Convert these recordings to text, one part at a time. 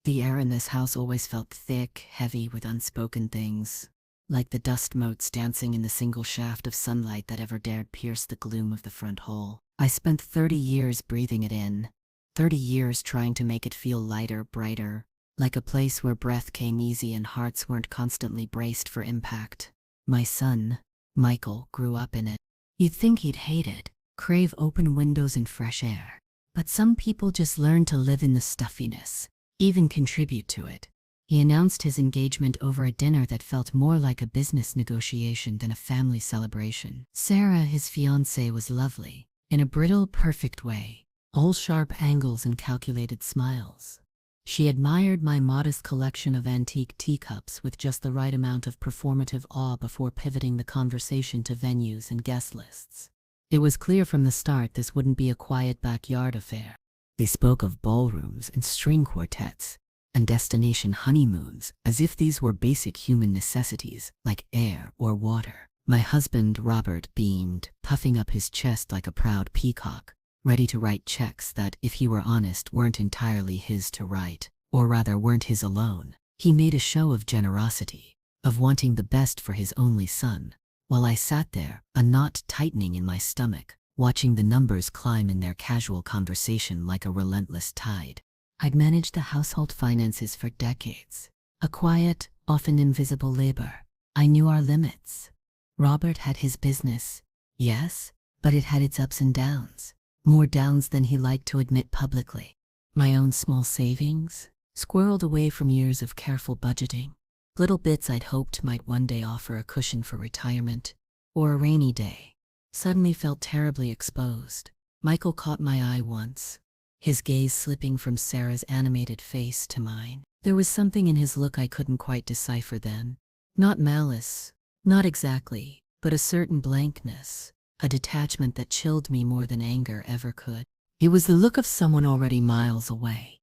The air in this house always felt thick, heavy with unspoken things, like the dust motes dancing in the single shaft of sunlight that ever dared pierce the gloom of the front hall. I spent 30 years breathing it in, 30 years trying to make it feel lighter, brighter, like a place where breath came easy and hearts weren't constantly braced for impact. My son, Michael, grew up in it. You'd think he'd hate it, crave open windows and fresh air. But some people just learn to live in the stuffiness, even contribute to it. He announced his engagement over a dinner that felt more like a business negotiation than a family celebration. Sarah, his fiancée, was lovely, in a brittle, perfect way, all sharp angles and calculated smiles. She admired my modest collection of antique teacups with just the right amount of performative awe before pivoting the conversation to venues and guest lists. It was clear from the start this wouldn't be a quiet backyard affair. They spoke of ballrooms and string quartets and destination honeymoons as if these were basic human necessities like air or water. My husband, Robert, beamed, puffing up his chest like a proud peacock, ready to write checks that, if he were honest, weren't entirely his to write, or rather weren't his alone. He made a show of generosity, of wanting the best for his only son, while I sat there, a knot tightening in my stomach, watching the numbers climb in their casual conversation like a relentless tide. I'd managed the household finances for decades, a quiet, often invisible labor. I knew our limits. Robert had his business, yes, but it had its ups and downs. More downs than he liked to admit publicly. My own small savings, squirreled away from years of careful budgeting. Little bits I'd hoped might one day offer a cushion for retirement, or a rainy day, suddenly felt terribly exposed. Michael caught my eye once, his gaze slipping from Sarah's animated face to mine. There was something in his look I couldn't quite decipher then. Not malice, not exactly, but a certain blankness. A detachment that chilled me more than anger ever could. It was the look of someone already miles away,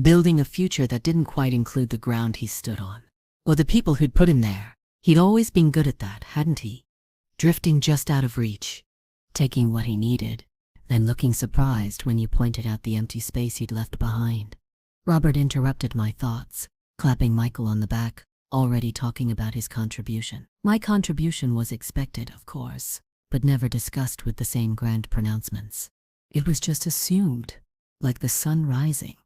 building a future that didn't quite include the ground he stood on, or the people who'd put him there. He'd always been good at that, hadn't he? Drifting just out of reach, taking what he needed, then looking surprised when you pointed out the empty space he'd left behind. Robert interrupted my thoughts, clapping Michael on the back, already talking about his contribution. My contribution was expected, of course, but never discussed with the same grand pronouncements. It was just assumed, like the sun rising.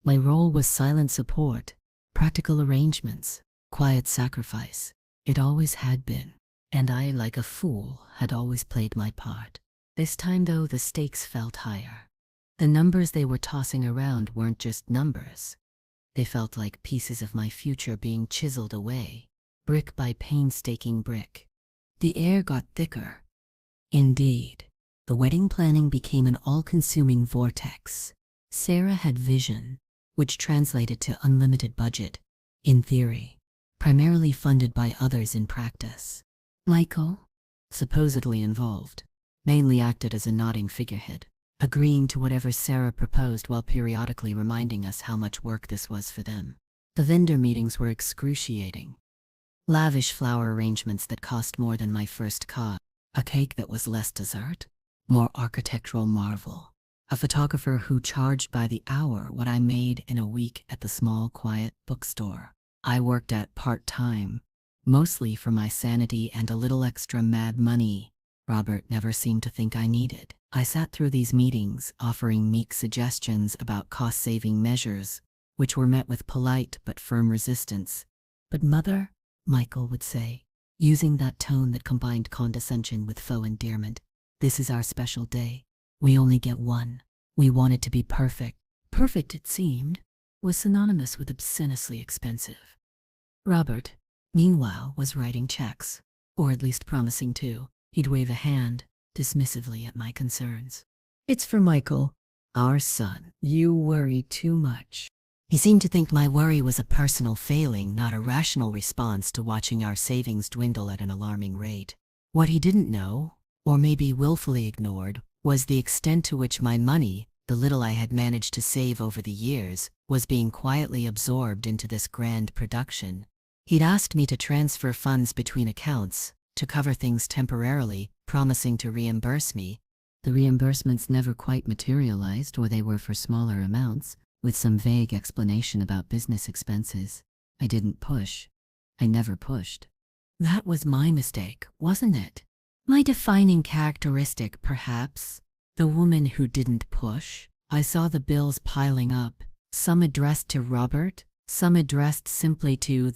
My role was silent support, practical arrangements, quiet sacrifice. It always had been, and I, like a fool, had always played my part. This time, though, the stakes felt higher. The numbers they were tossing around weren't just numbers. They felt like pieces of my future being chiseled away, brick by painstaking brick. The air got thicker. Indeed, the wedding planning became an all-consuming vortex. Sarah had vision, which translated to unlimited budget, in theory, primarily funded by others in practice. Michael, supposedly involved, mainly acted as a nodding figurehead, agreeing to whatever Sarah proposed while periodically reminding us how much work this was for them. The vendor meetings were excruciating. Lavish flower arrangements that cost more than my first car. A cake that was less dessert, more architectural marvel. A photographer who charged by the hour what I made in a week at the small, quiet bookstore I worked at part-time, mostly for my sanity and a little extra mad money Robert never seemed to think I needed. I sat through these meetings, offering meek suggestions about cost-saving measures, which were met with polite but firm resistance. "But Mother," Michael would say, using that tone that combined condescension with faux endearment, "this is our special day. We only get one. We want it to be perfect." Perfect, it seemed, was synonymous with obscenely expensive. Robert, meanwhile, was writing checks, or at least promising to. He'd wave a hand, dismissively at my concerns. "It's for Michael, our son. You worry too much." He seemed to think my worry was a personal failing, not a rational response to watching our savings dwindle at an alarming rate. What he didn't know, or maybe willfully ignored, was the extent to which my money, the little I had managed to save over the years, was being quietly absorbed into this grand production. He'd asked me to transfer funds between accounts, to cover things temporarily, promising to reimburse me. The reimbursements never quite materialized, or they were for smaller amounts. with some vague explanation about business expenses. I didn't push. I never pushed. That was my mistake, wasn't it? My defining characteristic, perhaps. The woman who didn't push. I saw the bills piling up, some addressed to Robert, some addressed simply to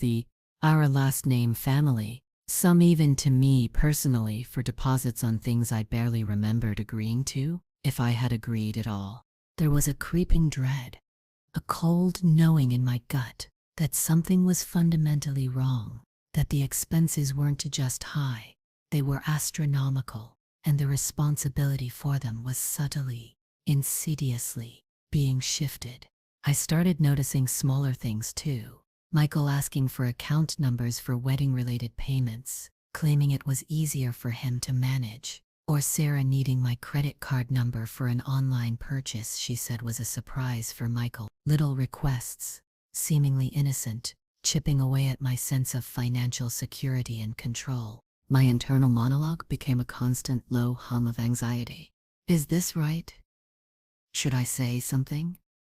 our last name family, some even to me personally for deposits on things I barely remembered agreeing to, if I had agreed at all. There was a creeping dread, a cold knowing in my gut that something was fundamentally wrong, that the expenses weren't just high, they were astronomical, and the responsibility for them was subtly, insidiously, being shifted. I started noticing smaller things too. Michael asking for account numbers for wedding-related payments, claiming it was easier for him to manage, or Sarah needing my credit card number for an online purchase she said was a surprise for Michael. Little requests, seemingly innocent, chipping away at my sense of financial security and control. My internal monologue became a constant low hum of anxiety. Is this right? Should I say something?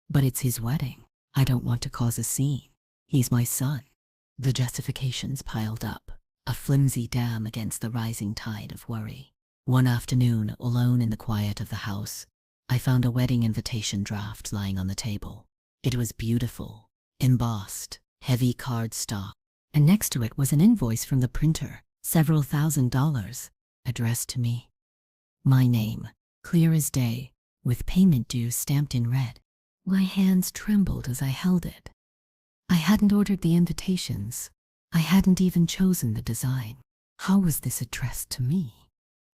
But it's his wedding. I don't want to cause a scene. He's my son. The justifications piled up, a flimsy dam against the rising tide of worry. One afternoon, alone in the quiet of the house, I found a wedding invitation draft lying on the table. It was beautiful, embossed, heavy cardstock, and next to it was an invoice from the printer, several $1,000s, addressed to me. My name, clear as day, with payment due stamped in red. My hands trembled as I held it. I hadn't ordered the invitations. I hadn't even chosen the design. How was this addressed to me?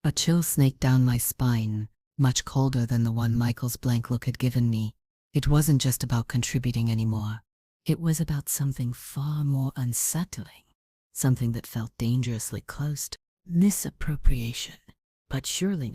A chill snaked down my spine, much colder than the one Michael's blank look had given me. It wasn't just about contributing anymore. It was about something far more unsettling, something that felt dangerously close to misappropriation, but surely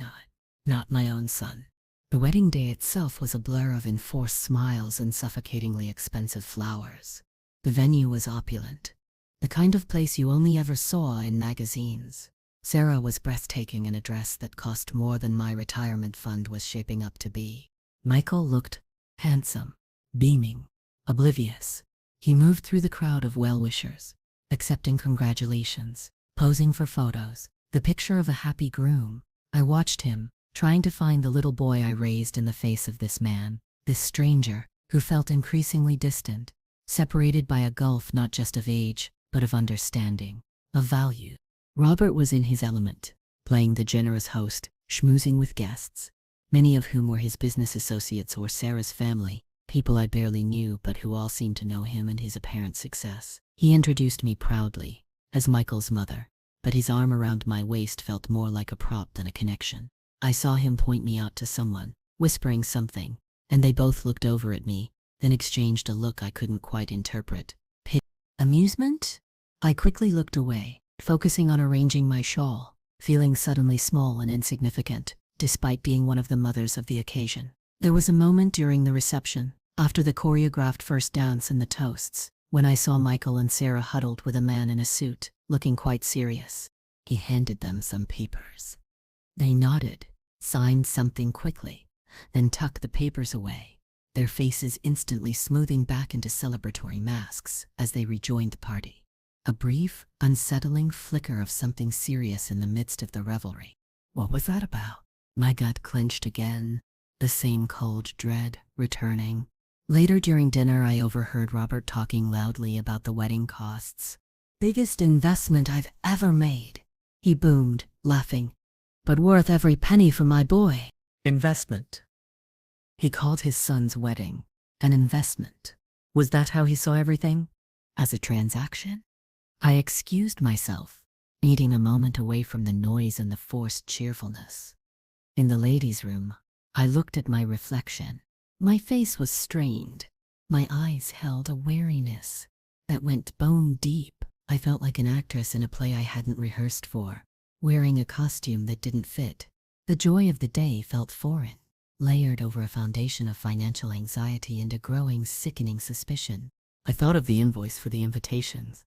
not my own son. The wedding day itself was a blur of enforced smiles and suffocatingly expensive flowers. The venue was opulent, the kind of place you only ever saw in magazines. Sarah was breathtaking in a dress that cost more than my retirement fund was shaping up to be. Michael looked handsome, beaming, oblivious. He moved through the crowd of well-wishers, accepting congratulations, posing for photos, the picture of a happy groom. I watched him, trying to find the little boy I raised in the face of this man, this stranger, who felt increasingly distant, separated by a gulf not just of age, but of understanding, of value. Robert was in his element, playing the generous host, schmoozing with guests, many of whom were his business associates or Sarah's family, people I barely knew but who all seemed to know him and his apparent success. He introduced me proudly, as Michael's mother, but his arm around my waist felt more like a prop than a connection. I saw him point me out to someone, whispering something, and they both looked over at me, then exchanged a look I couldn't quite interpret. Pity? Amusement? I quickly looked away, focusing on arranging my shawl, feeling suddenly small and insignificant, despite being one of the mothers of the occasion. There was a moment during the reception, after the choreographed first dance and the toasts, when I saw Michael and Sarah huddled with a man in a suit, looking quite serious. He handed them some papers. They nodded, signed something quickly, then tucked the papers away, their faces instantly smoothing back into celebratory masks as they rejoined the party. A brief, unsettling flicker of something serious in the midst of the revelry. What was that about? My gut clenched again, the same cold dread returning. Later during dinner, I overheard Robert talking loudly about the wedding costs. Biggest investment I've ever made, he boomed, laughing. But worth every penny for my boy. Investment. He called his son's wedding an investment. Was that how he saw everything? As a transaction? I excused myself, needing a moment away from the noise and the forced cheerfulness. In the ladies' room, I looked at my reflection. My face was strained. My eyes held a wariness that went bone deep. I felt like an actress in a play I hadn't rehearsed for, wearing a costume that didn't fit. The joy of the day felt foreign, layered over a foundation of financial anxiety and a growing, sickening suspicion. I thought of the invoice for the invitations,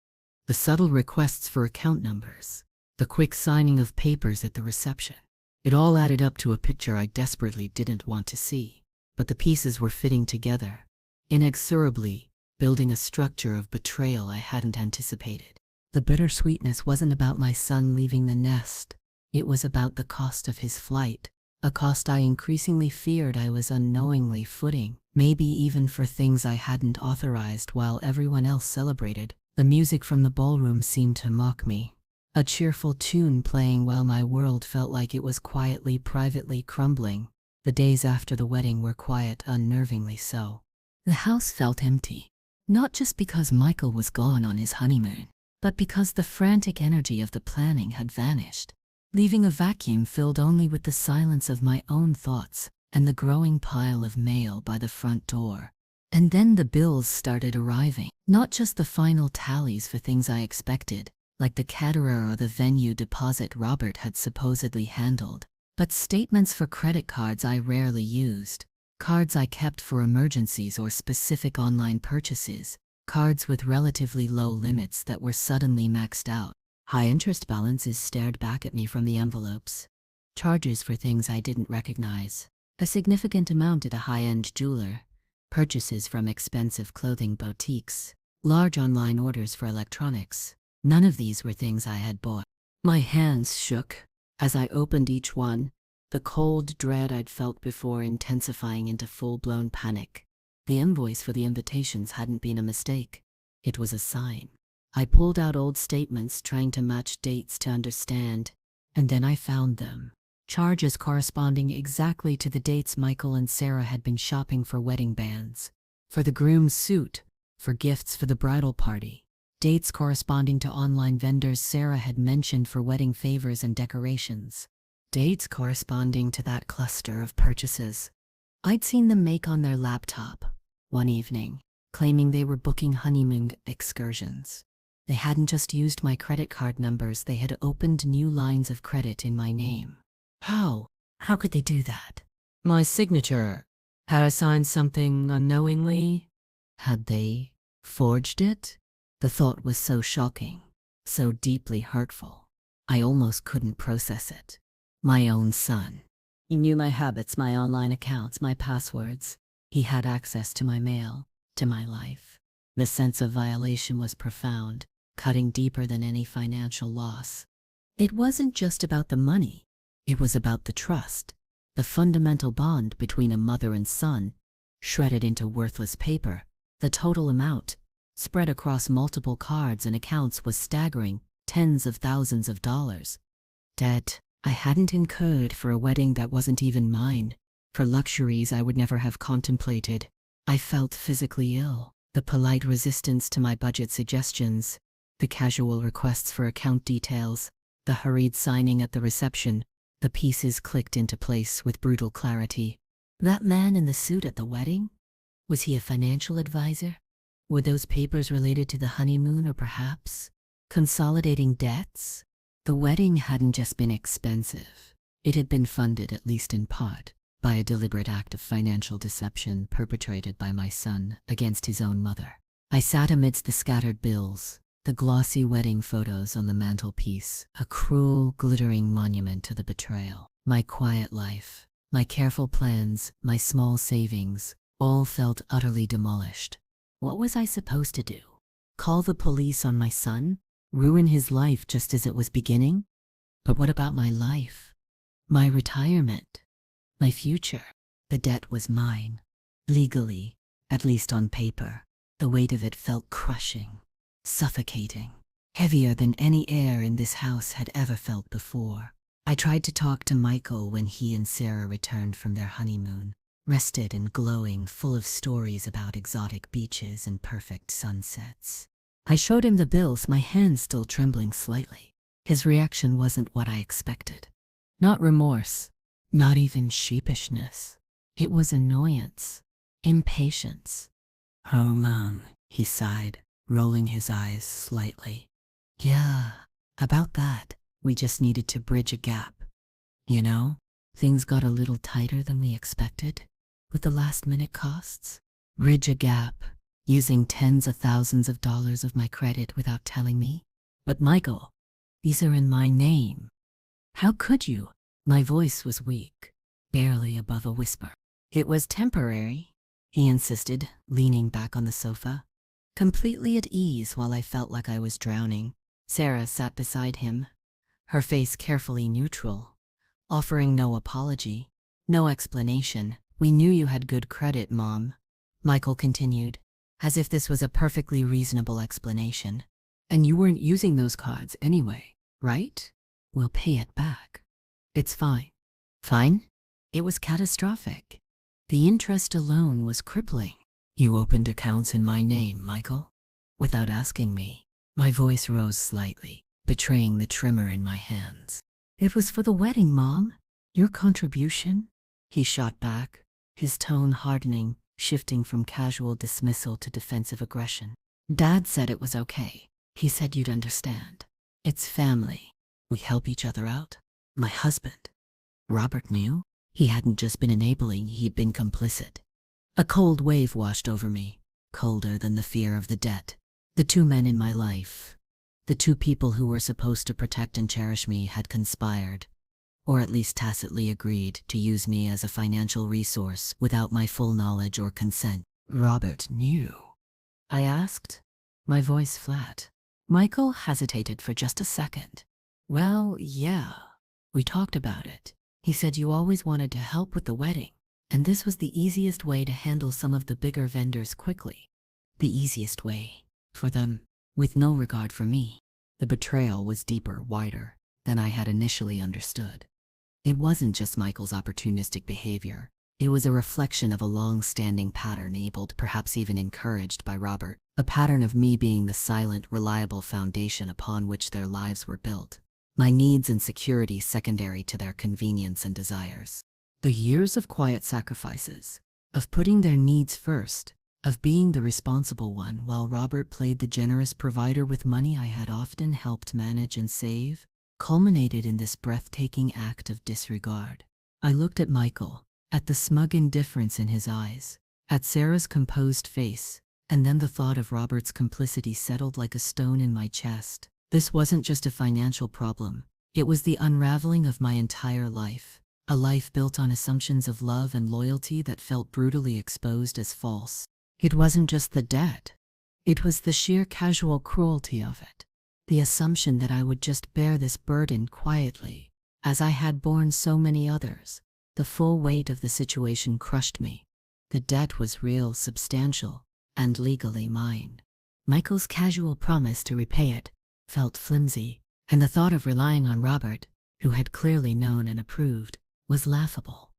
the subtle requests for account numbers, the quick signing of papers at the reception. It all added up to a picture I desperately didn't want to see, but the pieces were fitting together. inexorably, building a structure of betrayal I hadn't anticipated. The bittersweetness wasn't about my son leaving the nest. It was about the cost of his flight, a cost I increasingly feared I was unknowingly footing, maybe even for things I hadn't authorized while everyone else celebrated. The music from the ballroom seemed to mock me. A cheerful tune playing while my world felt like it was quietly, privately crumbling. The days after the wedding were quiet, unnervingly so. The house felt empty, not just because Michael was gone on his honeymoon, but because the frantic energy of the planning had vanished, leaving a vacuum filled only with the silence of my own thoughts and the growing pile of mail by the front door. And then the bills started arriving, not just the final tallies for things I expected, like the caterer or the venue deposit Robert had supposedly handled, but statements for credit cards I rarely used, cards I kept for emergencies or specific online purchases, cards with relatively low limits that were suddenly maxed out. High interest balances stared back at me from the envelopes. Charges for things I didn't recognize. A significant amount at a high-end jeweler. Purchases from expensive clothing boutiques. Large online orders for electronics. None of these were things I had bought. My hands shook as I opened each one, the cold dread I'd felt before intensifying into full-blown panic. The invoice for the invitations hadn't been a mistake. It was a sign. I pulled out old statements trying to match dates to understand, and then I found them. Charges corresponding exactly to the dates Michael and Sarah had been shopping for wedding bands, for the groom's suit, for gifts for the bridal party. Dates corresponding to online vendors Sarah had mentioned for wedding favors and decorations. Dates corresponding to that cluster of purchases I'd seen them make on their laptop one evening, claiming they were booking honeymoon excursions. They hadn't just used my credit card numbers, they had opened new lines of credit in my name. How? How could they do that? My signature. Had I signed something unknowingly? Had they forged it? The thought was so shocking, so deeply hurtful. I almost couldn't process it. My own son. He knew my habits, my online accounts, my passwords. He had access to my mail, to my life. The sense of violation was profound, cutting deeper than any financial loss. It wasn't just about the money. It was about the trust, the fundamental bond between a mother and son, shredded into worthless paper. The total amount, spread across multiple cards and accounts, was staggering, tens of thousands of dollars. Debt I hadn't incurred for a wedding that wasn't even mine, for luxuries I would never have contemplated. I felt physically ill. The polite resistance to my budget suggestions, the casual requests for account details, the hurried signing at the reception, the pieces clicked into place with brutal clarity. That man in the suit at the wedding? Was he a financial advisor? Were those papers related to the honeymoon, or perhaps consolidating debts? The wedding hadn't just been expensive. It had been funded, at least in part, by a deliberate act of financial deception perpetrated by my son against his own mother. I sat amidst the scattered bills, the glossy wedding photos on the mantelpiece, a cruel, glittering monument to the betrayal. My quiet life, my careful plans, my small savings, all felt utterly demolished. What was I supposed to do? Call the police on my son? Ruin his life just as it was beginning? But what about my life? My retirement? My future? The debt was mine. Legally, at least on paper. The weight of it felt crushing, suffocating, heavier than any air in this house had ever felt before. I tried to talk to Michael when he and Sarah returned from their honeymoon, rested and glowing, full of stories about exotic beaches and perfect sunsets. I showed him the bills, my hands still trembling slightly. His reaction wasn't what I expected. Not remorse, not even sheepishness. It was annoyance, impatience. "How long?" he sighed, rolling his eyes slightly. "Yeah, about that. We just needed to bridge a gap. You know, things got a little tighter than we expected with the last-minute costs. Bridge a gap, using tens of thousands of dollars of my credit without telling me. But Michael, these are in my name. How could you?" My voice was weak, barely above a whisper. "It was temporary. he insisted, leaning back on the sofa. Completely at ease while I felt like I was drowning, Sarah sat beside him, her face carefully neutral, offering no apology, no explanation. "We knew you had good credit, Mom," Michael continued, as if this was a perfectly reasonable explanation. "And you weren't using those cards anyway, right? We'll pay it back. It's fine." Fine? It was catastrophic. The interest alone was crippling. "You opened accounts in my name, Michael?" Without asking me, my voice rose slightly, betraying the tremor in my hands. "It was for the wedding, Mom. Your contribution?" He shot back, his tone hardening, shifting from casual dismissal to defensive aggression. "Dad said it was okay. He said you'd understand. It's family. We help each other out." My husband. Robert knew. He hadn't just been enabling, he'd been complicit. A cold wave washed over me, colder than the fear of the debt. The two men in my life, the two people who were supposed to protect and cherish me, had conspired, or at least tacitly agreed, to use me as a financial resource without my full knowledge or consent. "Robert knew?" I asked, my voice flat. Michael hesitated for just a second. "Well, yeah. We talked about it. He said you always wanted to help with the wedding, and this was the easiest way to handle some of the bigger vendors quickly. The easiest way. For them, with no regard for me." The betrayal was deeper, wider, than I had initially understood. It wasn't just Michael's opportunistic behavior. It was a reflection of a long-standing pattern, enabled, perhaps even encouraged, by Robert. A pattern of me being the silent, reliable foundation upon which their lives were built. My needs and security secondary to their convenience and desires. The years of quiet sacrifices, of putting their needs first, of being the responsible one while Robert played the generous provider with money I had often helped manage and save, culminated in this breathtaking act of disregard. I looked at Michael, at the smug indifference in his eyes, at Sarah's composed face, and then the thought of Robert's complicity settled like a stone in my chest. This wasn't just a financial problem. It was the unraveling of my entire life. A life built on assumptions of love and loyalty that felt brutally exposed as false. It wasn't just the debt. It was the sheer casual cruelty of it. The assumption that I would just bear this burden quietly, as I had borne so many others. The full weight of the situation crushed me. The debt was real, substantial, and legally mine. Michael's casual promise to repay it felt flimsy, and the thought of relying on Robert, who had clearly known and approved, was laughable.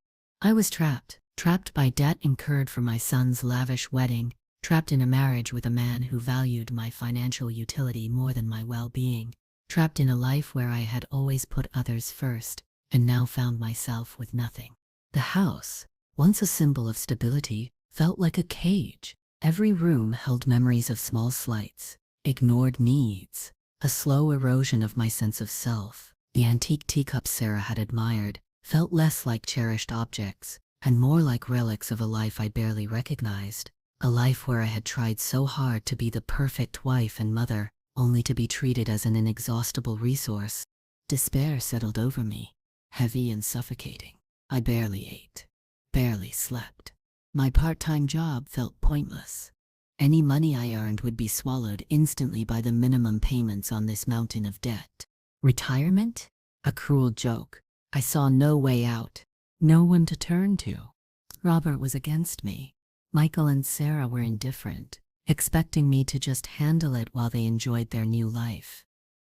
I was trapped by debt incurred for my son's lavish wedding, trapped in a marriage with a man who valued my financial utility more than my well-being, trapped in a life where I had always put others first, and now found myself with nothing. The house, once a symbol of stability, felt like a cage. Every room held memories of small slights, ignored needs, a slow erosion of my sense of self. The antique teacups Sarah had admired felt less like cherished objects, and more like relics of a life I barely recognized. A life where I had tried so hard to be the perfect wife and mother, only to be treated as an inexhaustible resource. Despair settled over me, heavy and suffocating. I barely ate, barely slept. My part-time job felt pointless. Any money I earned would be swallowed instantly by the minimum payments on this mountain of debt. Retirement? A cruel joke. I saw no way out, no one to turn to. Robert was against me. Michael and Sarah were indifferent, expecting me to just handle it while they enjoyed their new life.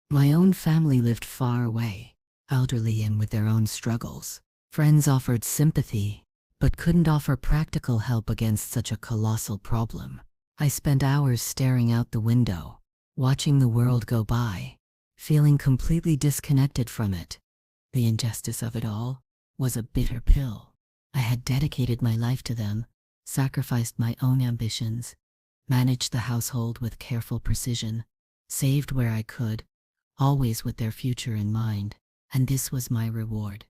My own family lived far away, elderly and with their own struggles. Friends offered sympathy, but couldn't offer practical help against such a colossal problem. I spent hours staring out the window, watching the world go by, feeling completely disconnected from it. The injustice of it all was a bitter pill. I had dedicated my life to them, sacrificed my own ambitions, managed the household with careful precision, saved where I could, always with their future in mind, and this was my reward.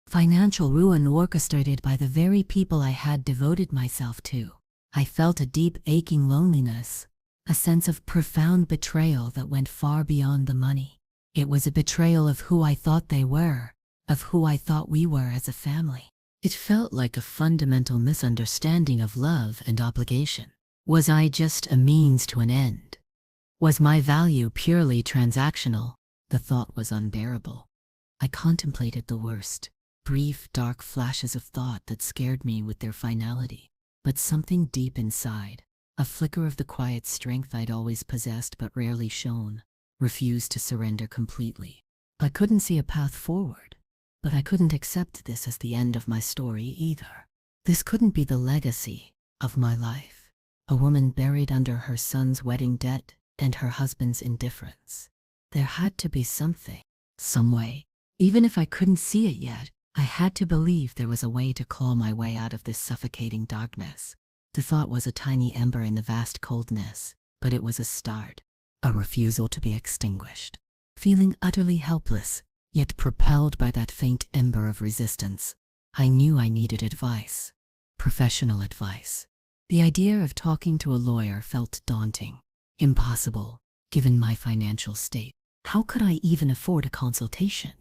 Financial ruin orchestrated by the very people I had devoted myself to. I felt a deep, aching loneliness, a sense of profound betrayal that went far beyond the money. It was a betrayal of who I thought they were, of who I thought we were as a family. It felt like a fundamental misunderstanding of love and obligation. Was I just a means to an end? Was my value purely transactional? The thought was unbearable. I contemplated the worst, brief, dark flashes of thought that scared me with their finality. But something deep inside, a flicker of the quiet strength I'd always possessed but rarely shown, refused to surrender completely. I couldn't see a path forward, but I couldn't accept this as the end of my story either. This couldn't be the legacy of my life. A woman buried under her son's wedding debt and her husband's indifference. There had to be something, some way. Even if I couldn't see it yet, I had to believe there was a way to claw my way out of this suffocating darkness. The thought was a tiny ember in the vast coldness, but it was a start, a refusal to be extinguished. Feeling utterly helpless, yet propelled by that faint ember of resistance, I knew I needed advice, professional advice. The idea of talking to a lawyer felt daunting, impossible, given my financial state. How could I even afford a consultation,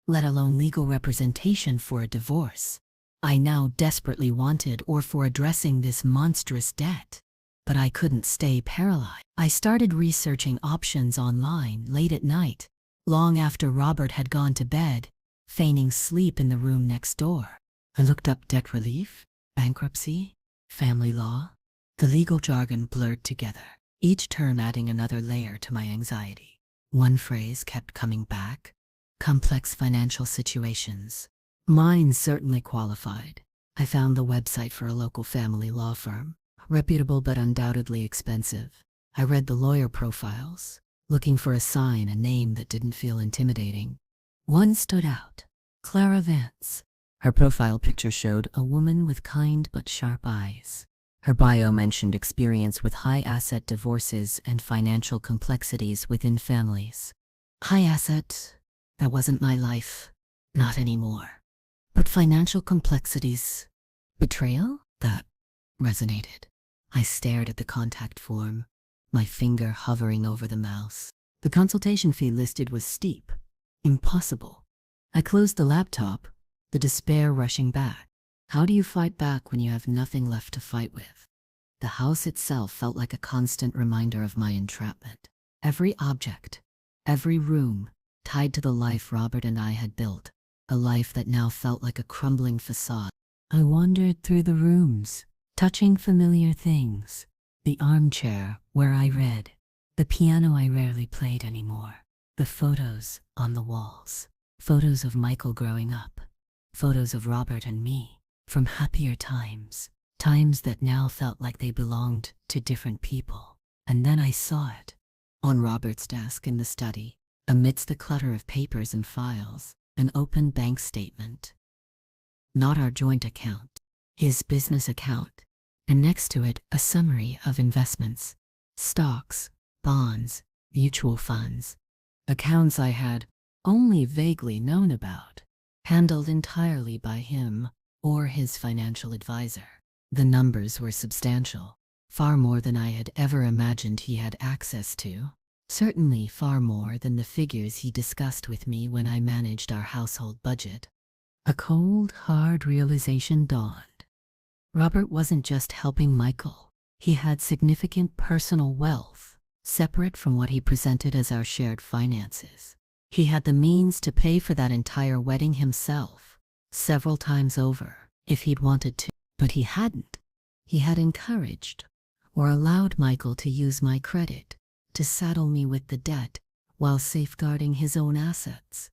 let alone legal representation for a divorce I now desperately wanted, or for addressing this monstrous debt? But I couldn't stay paralyzed. I started researching options online late at night, long after Robert had gone to bed, feigning sleep in the room next door. I looked up debt relief, bankruptcy, family law. The legal jargon blurred together, each term adding another layer to my anxiety. One phrase kept coming back: complex financial situations. Mine certainly qualified. I found the website for a local family law firm, reputable but undoubtedly expensive. I read the lawyer profiles, looking for a name that didn't feel intimidating. One stood out: Clara Vance. Her profile picture showed a woman with kind but sharp eyes. Her bio mentioned experience with high-asset divorces and financial complexities within families. High asset? That wasn't my life. Not anymore. But financial complexities? Betrayal? That resonated. I stared at the contact form, my finger hovering over the mouse. The consultation fee listed was steep. Impossible. I closed the laptop, the despair rushing back. How do you fight back when you have nothing left to fight with? The house itself felt like a constant reminder of my entrapment. Every object, every room, tied to the life Robert and I had built, a life that now felt like a crumbling facade. I wandered through the rooms, touching familiar things. The armchair where I read, the piano I rarely played anymore, the photos on the walls, photos of Michael growing up, photos of Robert and me, from happier times, times that now felt like they belonged to different people. And then I saw it, on Robert's desk in the study, amidst the clutter of papers and files, an open bank statement. Not our joint account, his business account, and next to it a summary of investments, stocks, bonds, mutual funds, accounts I had only vaguely known about, handled entirely by him or his financial advisor. The numbers were substantial, far more than I had ever imagined he had access to. Certainly far more than the figures he discussed with me when I managed our household budget. A cold, hard realization dawned. Robert wasn't just helping Michael. He had significant personal wealth, separate from what he presented as our shared finances. He had the means to pay for that entire wedding himself, several times over, if he'd wanted to. But he hadn't. He had encouraged or allowed Michael to use my credit to saddle me with the debt while safeguarding his own assets.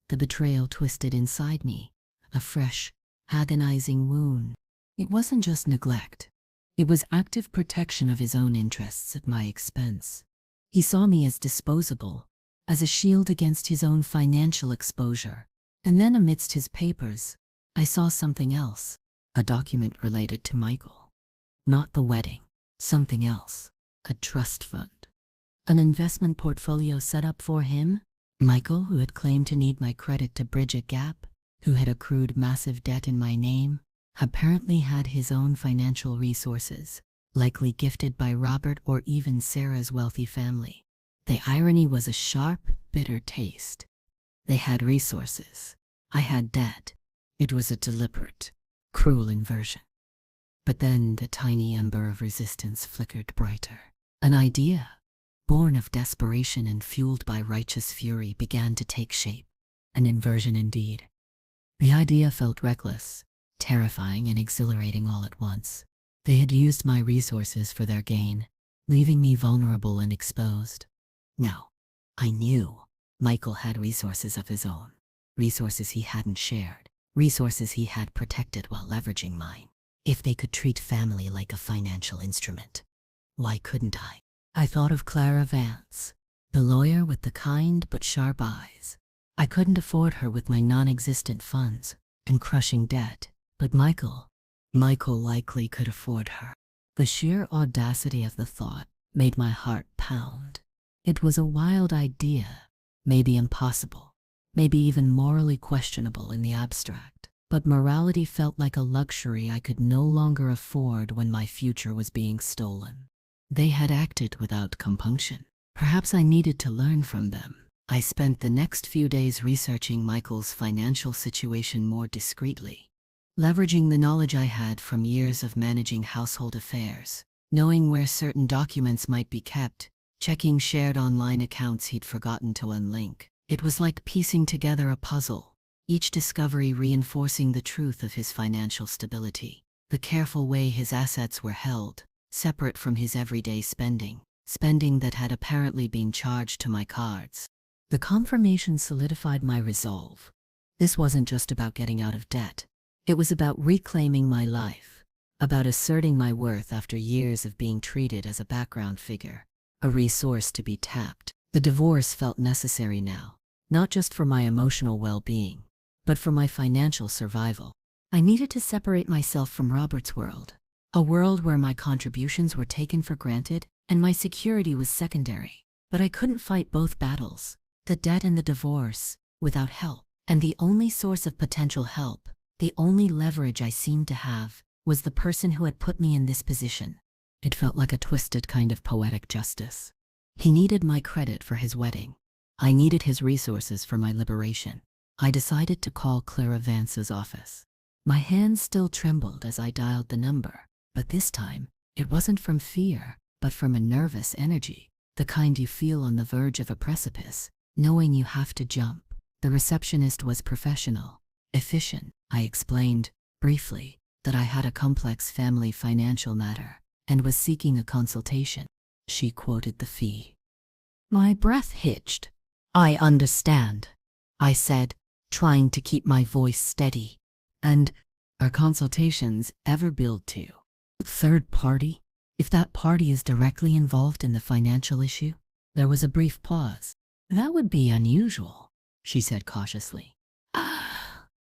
The betrayal twisted inside me, a fresh, agonizing wound. It wasn't just neglect. It was active protection of his own interests at my expense. He saw me as disposable, as a shield against his own financial exposure. And then amidst his papers, I saw something else, a document related to Michael. Not the wedding, something else, a trust fund. An investment portfolio set up for him? Michael, who had claimed to need my credit to bridge a gap, who had accrued massive debt in my name, apparently had his own financial resources, likely gifted by Robert or even Sarah's wealthy family. The irony was a sharp, bitter taste. They had resources. I had debt. It was a deliberate, cruel inversion. But then the tiny ember of resistance flickered brighter. An idea, born of desperation and fueled by righteous fury, began to take shape. An inversion indeed. The idea felt reckless, terrifying and exhilarating all at once. They had used my resources for their gain, leaving me vulnerable and exposed. Now, I knew Michael had resources of his own, resources he hadn't shared, resources he had protected while leveraging mine. If they could treat family like a financial instrument, why couldn't I? I thought of Clara Vance, the lawyer with the kind but sharp eyes. I couldn't afford her with my non-existent funds and crushing debt, but Michael likely could afford her. The sheer audacity of the thought made my heart pound. It was a wild idea, maybe impossible, maybe even morally questionable in the abstract. But morality felt like a luxury I could no longer afford when my future was being stolen. They had acted without compunction. Perhaps I needed to learn from them. I spent the next few days researching Michael's financial situation more discreetly, leveraging the knowledge I had from years of managing household affairs, knowing where certain documents might be kept, checking shared online accounts he'd forgotten to unlink. It was like piecing together a puzzle, each discovery reinforcing the truth of his financial stability, the careful way his assets were held, separate from his everyday spending that had apparently been charged to my cards. The confirmation solidified my resolve. This wasn't just about getting out of debt. It was about reclaiming my life, about asserting my worth after years of being treated as a background figure, a resource to be tapped. The divorce felt necessary now, not just for my emotional well-being, but for my financial survival. I needed to separate myself from Robert's world, a world where my contributions were taken for granted and my security was secondary. But I couldn't fight both battles, the debt and the divorce, without help. And the only source of potential help, the only leverage I seemed to have, was the person who had put me in this position. It felt like a twisted kind of poetic justice. He needed my credit for his wedding. I needed his resources for my liberation. I decided to call Clara Vance's office. My hands still trembled as I dialed the number, but this time, it wasn't from fear, but from a nervous energy, the kind you feel on the verge of a precipice, knowing you have to jump. The receptionist was professional, efficient. I explained, briefly, that I had a complex family financial matter and was seeking a consultation. She quoted the fee. My breath hitched. I understand, I said, trying to keep my voice steady. And are consultations ever billed to third party? If that party is directly involved in the financial issue? There was a brief pause. That would be unusual, she said cautiously.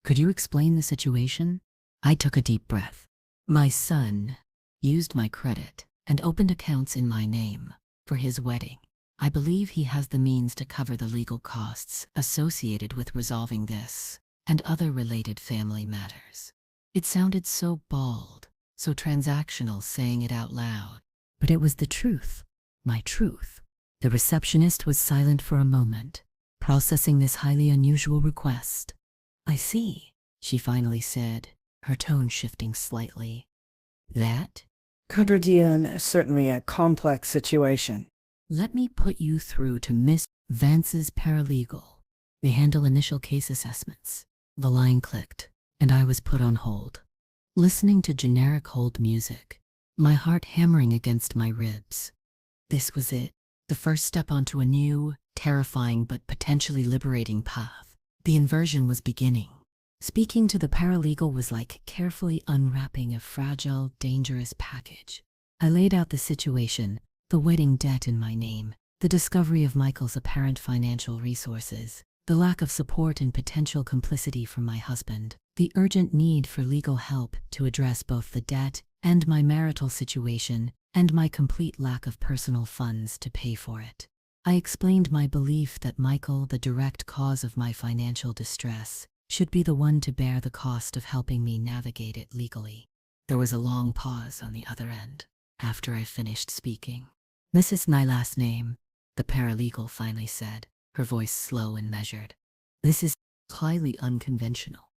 Could you explain the situation? I took a deep breath. My son used my credit and opened accounts in my name for his wedding. I believe he has the means to cover the legal costs associated with resolving this and other related family matters. It sounded so bald, so transactional saying it out loud. But it was the truth, my truth. The receptionist was silent for a moment, processing this highly unusual request. I see, she finally said, her tone shifting slightly. That Quadridian is certainly a complex situation. Let me put you through to Miss Vance's paralegal. They handle initial case assessments. The line clicked, and I was put on hold. Listening to generic hold music, my heart hammering against my ribs. This was it, the first step onto a new, terrifying but potentially liberating path. The inversion was beginning. Speaking to the paralegal was like carefully unwrapping a fragile, dangerous package. I laid out the situation, the wedding debt in my name, the discovery of Michael's apparent financial resources, the lack of support and potential complicity from my husband, the urgent need for legal help to address both the debt and my marital situation, and my complete lack of personal funds to pay for it. I explained my belief that Michael, the direct cause of my financial distress, should be the one to bear the cost of helping me navigate it legally. There was a long pause on the other end. After I finished speaking, "This is my last name," the paralegal finally said, her voice slow and measured. "This is highly unconventional.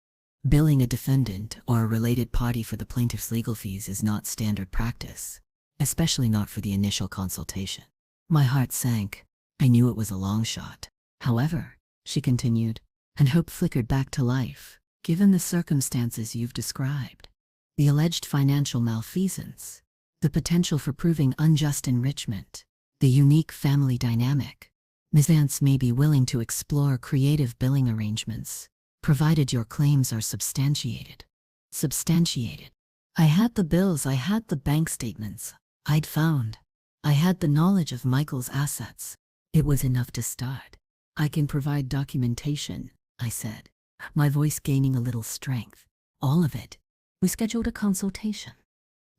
Billing a defendant or a related party for the plaintiff's legal fees is not standard practice, especially not for the initial consultation. My heart sank. I knew it was a long shot. However, she continued, and hope flickered back to life, given the circumstances you've described. The alleged financial malfeasance, the potential for proving unjust enrichment, the unique family dynamic. Ms. Vance may be willing to explore creative billing arrangements, provided your claims are substantiated. Substantiated. I had the bills, I had the bank statements I'd found. I had the knowledge of Michael's assets. It was enough to start. I can provide documentation, I said, my voice gaining a little strength. All of it. We scheduled a consultation.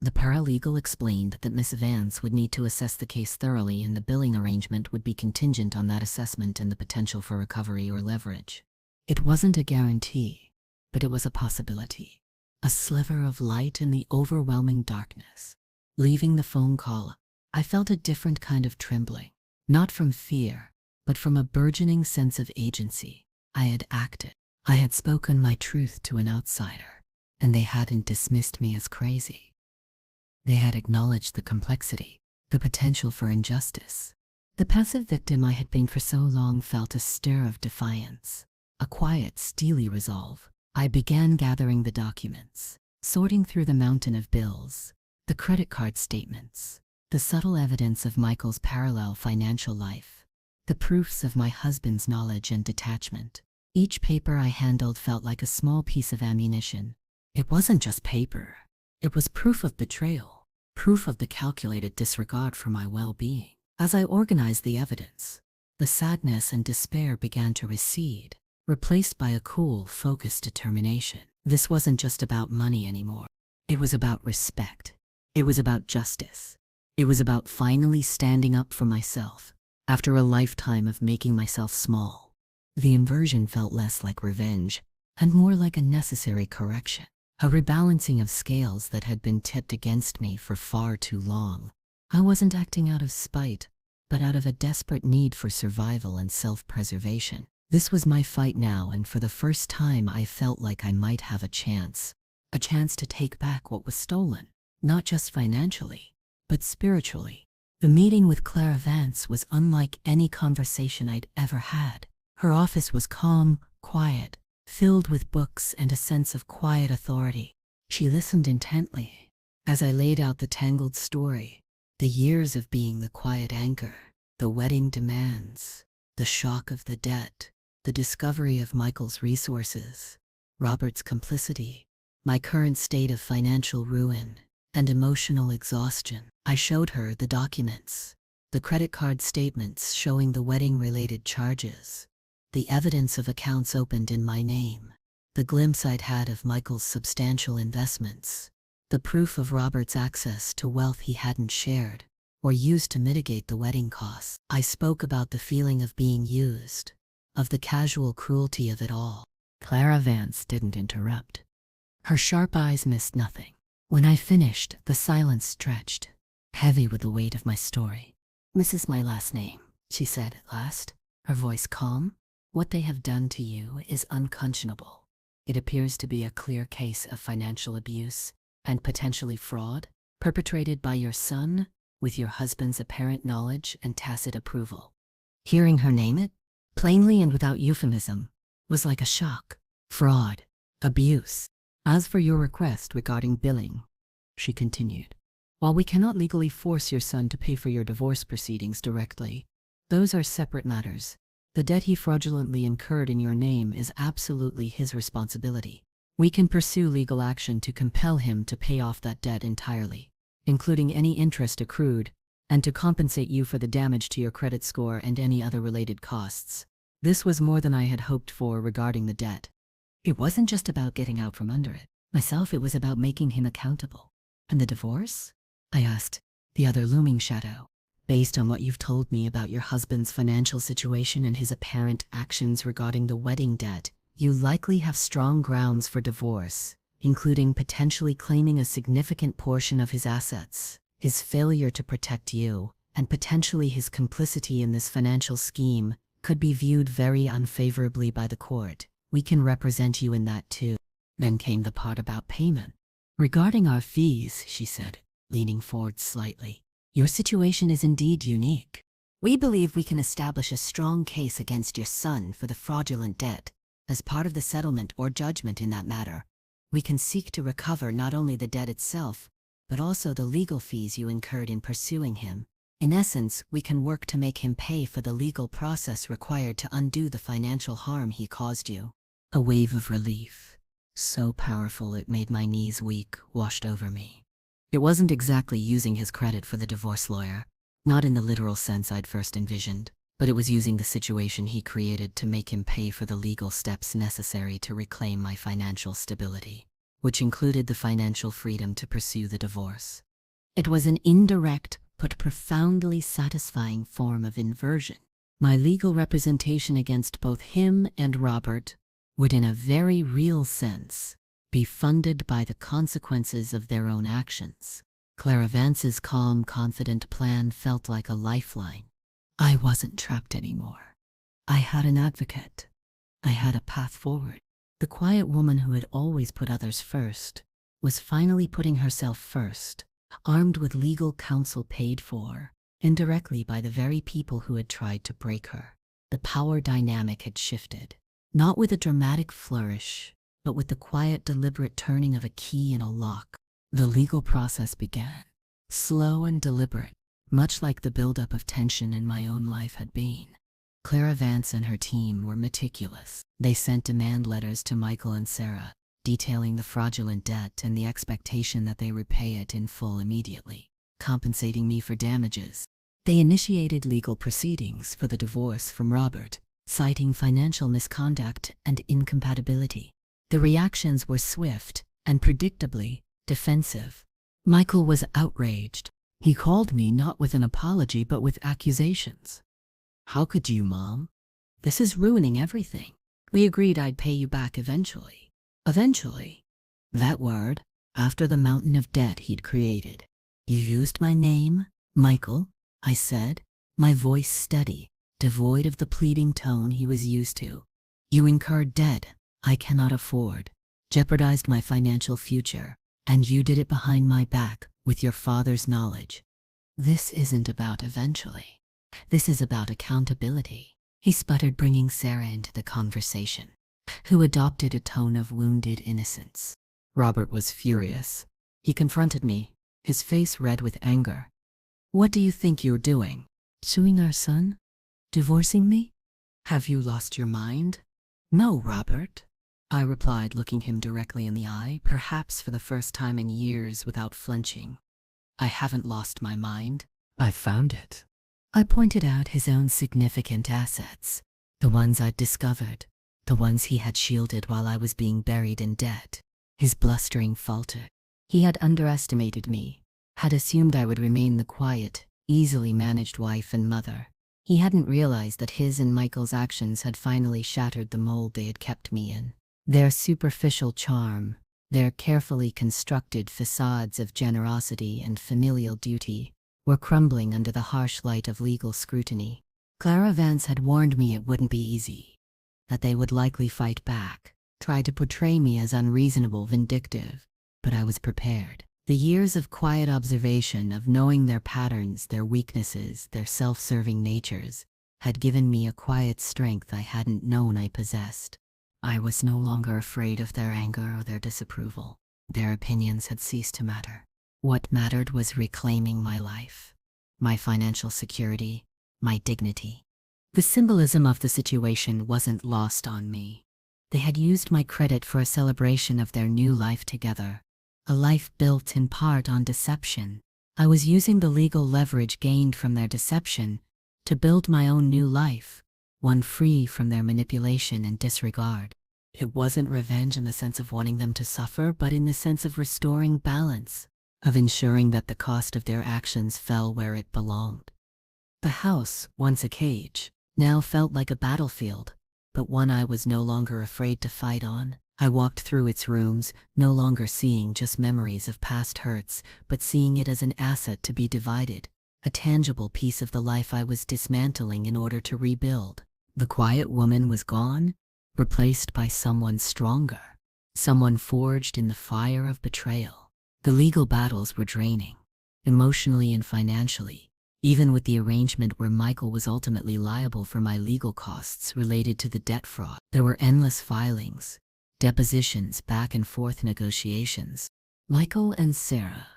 The paralegal explained that Miss Vance would need to assess the case thoroughly and the billing arrangement would be contingent on that assessment and the potential for recovery or leverage. It wasn't a guarantee, but it was a possibility. A sliver of light in the overwhelming darkness. Leaving the phone call, I felt a different kind of trembling. Not from fear, but from a burgeoning sense of agency. I had acted. I had spoken my truth to an outsider, and they hadn't dismissed me as crazy. They had acknowledged the complexity, the potential for injustice. The passive victim I had been for so long felt a stir of defiance, a quiet, steely resolve. I began gathering the documents, sorting through the mountain of bills, the credit card statements, the subtle evidence of Michael's parallel financial life, the proofs of my husband's knowledge and detachment. Each paper I handled felt like a small piece of ammunition. It wasn't just paper. It was proof of betrayal, proof of the calculated disregard for my well-being. As I organized the evidence, the sadness and despair began to recede, replaced by a cool, focused determination. This wasn't just about money anymore. It was about respect. It was about justice. It was about finally standing up for myself after a lifetime of making myself small. The inversion felt less like revenge and more like a necessary correction, a rebalancing of scales that had been tipped against me for far too long. I wasn't acting out of spite, but out of a desperate need for survival and self-preservation. This was my fight now, and for the first time I felt like I might have a chance to take back what was stolen, not just financially, but spiritually. The meeting with Clara Vance was unlike any conversation I'd ever had. Her office was calm, quiet, filled with books and a sense of quiet authority. She listened intently as I laid out the tangled story, the years of being the quiet anchor, the wedding demands, the shock of the debt, the discovery of Michael's resources, Robert's complicity, my current state of financial ruin and emotional exhaustion. I showed her the documents, the credit card statements showing the wedding-related charges, the evidence of accounts opened in my name, the glimpse I'd had of Michael's substantial investments, the proof of Robert's access to wealth he hadn't shared or used to mitigate the wedding costs. I spoke about the feeling of being used, of the casual cruelty of it all. Clara Vance didn't interrupt. Her sharp eyes missed nothing. When I finished, the silence stretched, heavy with the weight of my story. "This is my last name," she said at last, her voice calm. "What they have done to you is unconscionable. It appears to be a clear case of financial abuse and potentially fraud, perpetrated by your son with your husband's apparent knowledge and tacit approval." Hearing her name it, plainly and without euphemism, was like a shock. Fraud, abuse. "As for your request regarding billing," she continued, "while we cannot legally force your son to pay for your divorce proceedings directly, those are separate matters. The debt he fraudulently incurred in your name is absolutely his responsibility. We can pursue legal action to compel him to pay off that debt entirely, including any interest accrued, and to compensate you for the damage to your credit score and any other related costs." This was more than I had hoped for regarding the debt. It wasn't just about getting out from under it. Myself, it was about making him accountable. "And the divorce?" I asked, the other looming shadow. "Based on what you've told me about your husband's financial situation and his apparent actions regarding the wedding debt, you likely have strong grounds for divorce, including potentially claiming a significant portion of his assets, his failure to protect you, and potentially his complicity in this financial scheme could be viewed very unfavorably by the court. We can represent you in that too." Then came the part about payment. Regarding our fees, she said, leaning forward slightly, your situation is indeed unique. We believe we can establish a strong case against your son for the fraudulent debt. As part of the settlement or judgment in that matter, we can seek to recover not only the debt itself, but also the legal fees you incurred in pursuing him. In essence, we can work to make him pay for the legal process required to undo the financial harm he caused you. A wave of relief, so powerful it made my knees weak, washed over me. It wasn't exactly using his credit for the divorce lawyer, not in the literal sense I'd first envisioned, but it was using the situation he created to make him pay for the legal steps necessary to reclaim my financial stability, which included the financial freedom to pursue the divorce. It was an indirect but profoundly satisfying form of inversion. My legal representation against both him and Robert would, in a very real sense, be funded by the consequences of their own actions. Clara Vance's calm, confident plan felt like a lifeline. I wasn't trapped anymore. I had an advocate. I had a path forward. The quiet woman who had always put others first was finally putting herself first, armed with legal counsel paid for, indirectly by the very people who had tried to break her. The power dynamic had shifted, not with a dramatic flourish, but with the quiet, deliberate turning of a key in a lock. The legal process began, slow and deliberate, much like the buildup of tension in my own life had been. Clara Vance and her team were meticulous. They sent demand letters to Michael and Sarah, detailing the fraudulent debt and the expectation that they repay it in full immediately, compensating me for damages. They initiated legal proceedings for the divorce from Robert, citing financial misconduct and incompatibility. The reactions were swift and, predictably, defensive. Michael was outraged. He called me not with an apology but with accusations. How could you, Mom? This is ruining everything. We agreed I'd pay you back eventually. Eventually. That word, after the mountain of debt he'd created. You used my name, Michael, I said, my voice steady, devoid of the pleading tone he was used to. You incurred debt I cannot afford, jeopardized my financial future, and you did it behind my back, with your father's knowledge. This isn't about eventually. This is about accountability, he sputtered, bringing Sarah into the conversation, who adopted a tone of wounded innocence. Robert was furious. He confronted me, his face red with anger. What do you think you're doing? Suing our son? Divorcing me? Have you lost your mind? No, Robert, I replied, looking him directly in the eye, perhaps for the first time in years without flinching. I haven't lost my mind. I found it. I pointed out his own significant assets, the ones I'd discovered, the ones he had shielded while I was being buried in debt. His blustering faltered. He had underestimated me, had assumed I would remain the quiet, easily managed wife and mother. He hadn't realized that his and Michael's actions had finally shattered the mold they had kept me in. Their superficial charm, their carefully constructed facades of generosity and familial duty, were crumbling under the harsh light of legal scrutiny. Clara Vance had warned me it wouldn't be easy, that they would likely fight back, try to portray me as unreasonable, vindictive, but I was prepared. The years of quiet observation, of knowing their patterns, their weaknesses, their self-serving natures, had given me a quiet strength I hadn't known I possessed. I was no longer afraid of their anger or their disapproval. Their opinions had ceased to matter. What mattered was reclaiming my life, my financial security, my dignity. The symbolism of the situation wasn't lost on me. They had used my credit for a celebration of their new life together, a life built in part on deception. I was using the legal leverage gained from their deception to build my own new life, one free from their manipulation and disregard. It wasn't revenge in the sense of wanting them to suffer, but in the sense of restoring balance, of ensuring that the cost of their actions fell where it belonged. The house, once a cage, now felt like a battlefield, but one I was no longer afraid to fight on. I walked through its rooms, no longer seeing just memories of past hurts, but seeing it as an asset to be divided, a tangible piece of the life I was dismantling in order to rebuild. The quiet woman was gone, replaced by someone stronger, someone forged in the fire of betrayal. The legal battles were draining, emotionally and financially, even with the arrangement where Michael was ultimately liable for my legal costs related to the debt fraud. There were endless filings, depositions, back and forth negotiations. Michael and Sarah,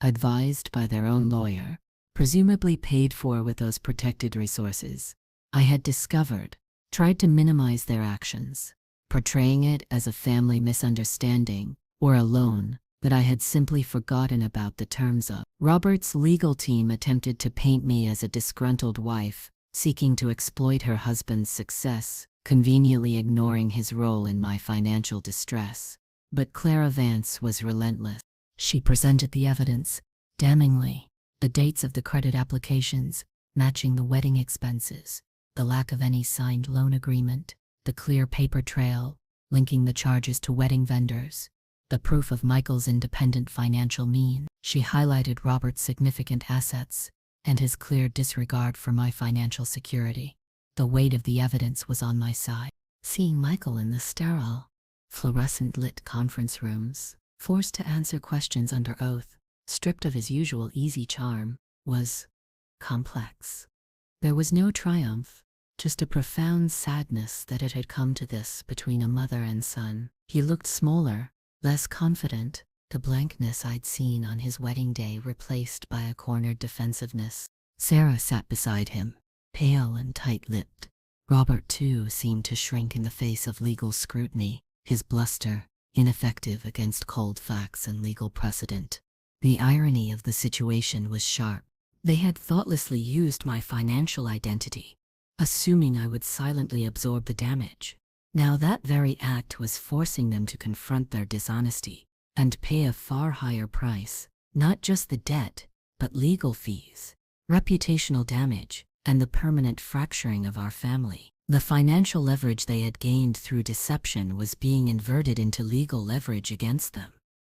advised by their own lawyer, presumably paid for with those protected resources, I had discovered, tried to minimize their actions, portraying it as a family misunderstanding or a loan that I had simply forgotten about the terms of. Robert's legal team attempted to paint me as a disgruntled wife, seeking to exploit her husband's success, conveniently ignoring his role in my financial distress. But Clara Vance was relentless. She presented the evidence, damningly, the dates of the credit applications, matching the wedding expenses, the lack of any signed loan agreement, the clear paper trail, linking the charges to wedding vendors, the proof of Michael's independent financial means. She highlighted Robert's significant assets and his clear disregard for my financial security. The weight of the evidence was on my side. Seeing Michael in the sterile, fluorescent-lit conference rooms, forced to answer questions under oath, stripped of his usual easy charm, was complex. There was no triumph, just a profound sadness that it had come to this between a mother and son. He looked smaller, less confident, the blankness I'd seen on his wedding day replaced by a cornered defensiveness. Sarah sat beside him, pale and tight-lipped. Robert, too, seemed to shrink in the face of legal scrutiny, his bluster ineffective against cold facts and legal precedent. The irony of the situation was sharp. They had thoughtlessly used my financial identity, assuming I would silently absorb the damage. Now that very act was forcing them to confront their dishonesty and pay a far higher price, not just the debt, but legal fees, reputational damage, and the permanent fracturing of our family. The financial leverage they had gained through deception was being inverted into legal leverage against them.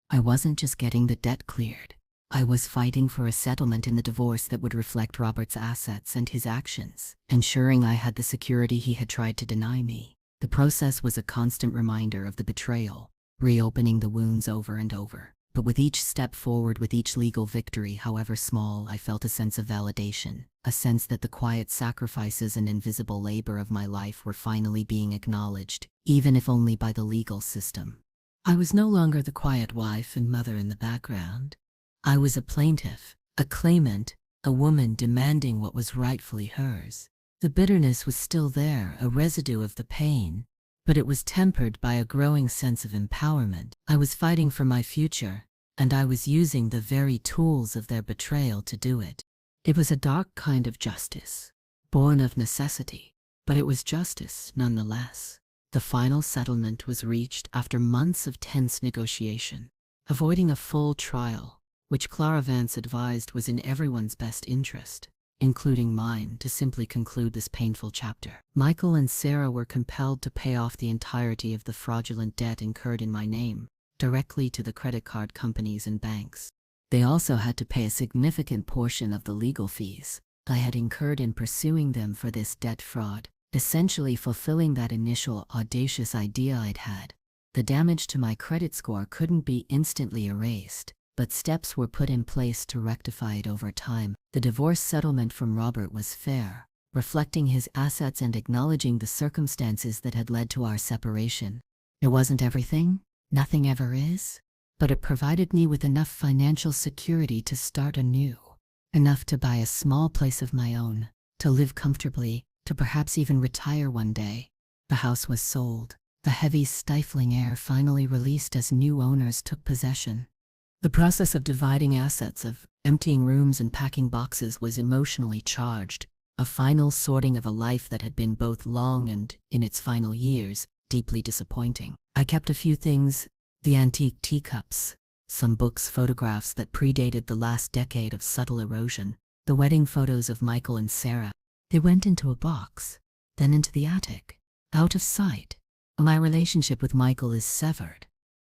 I wasn't just getting the debt cleared. I was fighting for a settlement in the divorce that would reflect Robert's assets and his actions, ensuring I had the security he had tried to deny me. The process was a constant reminder of the betrayal, reopening the wounds over and over. But with each step forward, with each legal victory, however small, I felt a sense of validation, a sense that the quiet sacrifices and invisible labor of my life were finally being acknowledged, even if only by the legal system. I was no longer the quiet wife and mother in the background. I was a plaintiff, a claimant, a woman demanding what was rightfully hers. The bitterness was still there, a residue of the pain, but it was tempered by a growing sense of empowerment. I was fighting for my future, and I was using the very tools of their betrayal to do it. It was a dark kind of justice, born of necessity, but it was justice nonetheless. The final settlement was reached after months of tense negotiation, avoiding a full trial, which Clara Vance advised was in everyone's best interest, including mine, to simply conclude this painful chapter. Michael and Sarah were compelled to pay off the entirety of the fraudulent debt incurred in my name, directly to the credit card companies and banks. They also had to pay a significant portion of the legal fees I had incurred in pursuing them for this debt fraud, essentially fulfilling that initial audacious idea I'd had. The damage to my credit score couldn't be instantly erased, but steps were put in place to rectify it over time. The divorce settlement from Robert was fair, reflecting his assets and acknowledging the circumstances that had led to our separation. It wasn't everything, nothing ever is, but it provided me with enough financial security to start anew, enough to buy a small place of my own, to live comfortably, to perhaps even retire one day. The house was sold, the heavy, stifling air finally released as new owners took possession. The process of dividing assets, of emptying rooms and packing boxes, was emotionally charged, a final sorting of a life that had been both long and, in its final years, deeply disappointing. I kept a few things, the antique teacups, some books, photographs that predated the last decade of subtle erosion, the wedding photos of Michael and Sarah. They went into a box, then into the attic, out of sight. My relationship with Michael is severed,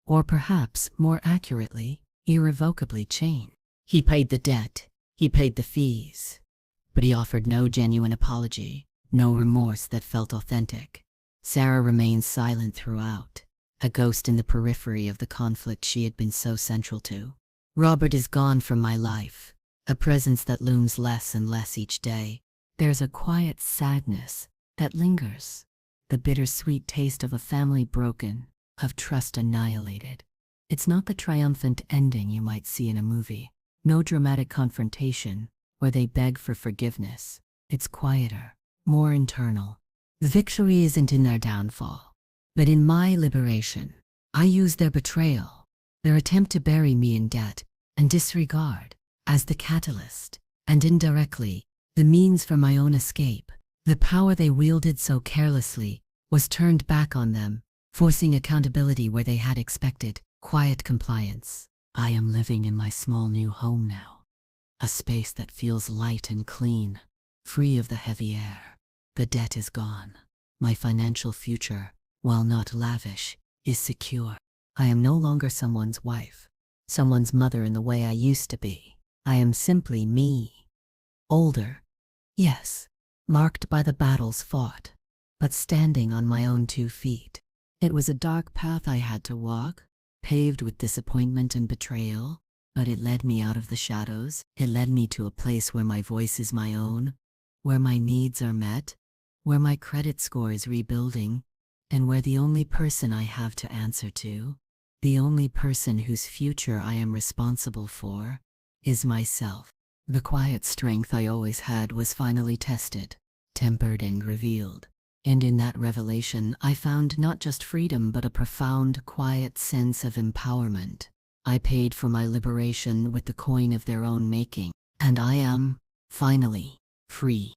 or perhaps, more accurately, irrevocably changed. He paid the debt, he paid the fees, but he offered no genuine apology, no remorse that felt authentic. Sarah remained silent throughout, a ghost in the periphery of the conflict she had been so central to. Robert is gone from my life, a presence that looms less and less each day. There's a quiet sadness that lingers, the bittersweet taste of a family broken, of trust annihilated. It's not the triumphant ending you might see in a movie, no dramatic confrontation where they beg for forgiveness. It's quieter, more internal. Victory isn't in their downfall, but in my liberation. I use their betrayal, their attempt to bury me in debt and disregard, as the catalyst, and indirectly, the means for my own escape. The power they wielded so carelessly was turned back on them, forcing accountability where they had expected quiet compliance. I am living in my small new home now, a space that feels light and clean, free of the heavy air. The debt is gone. My financial future, while not lavish, is secure. I am no longer someone's wife, someone's mother in the way I used to be. I am simply me. Older, yes, marked by the battles fought, but standing on my own 2 feet. It was a dark path I had to walk, paved with disappointment and betrayal, but it led me out of the shadows. It led me to a place where my voice is my own, where my needs are met, where my credit score is rebuilding, and where the only person I have to answer to, the only person whose future I am responsible for, is myself. The quiet strength I always had was finally tested, tempered and revealed. And in that revelation, I found not just freedom but a profound, quiet sense of empowerment. I paid for my liberation with the coin of their own making, and I am, finally, free.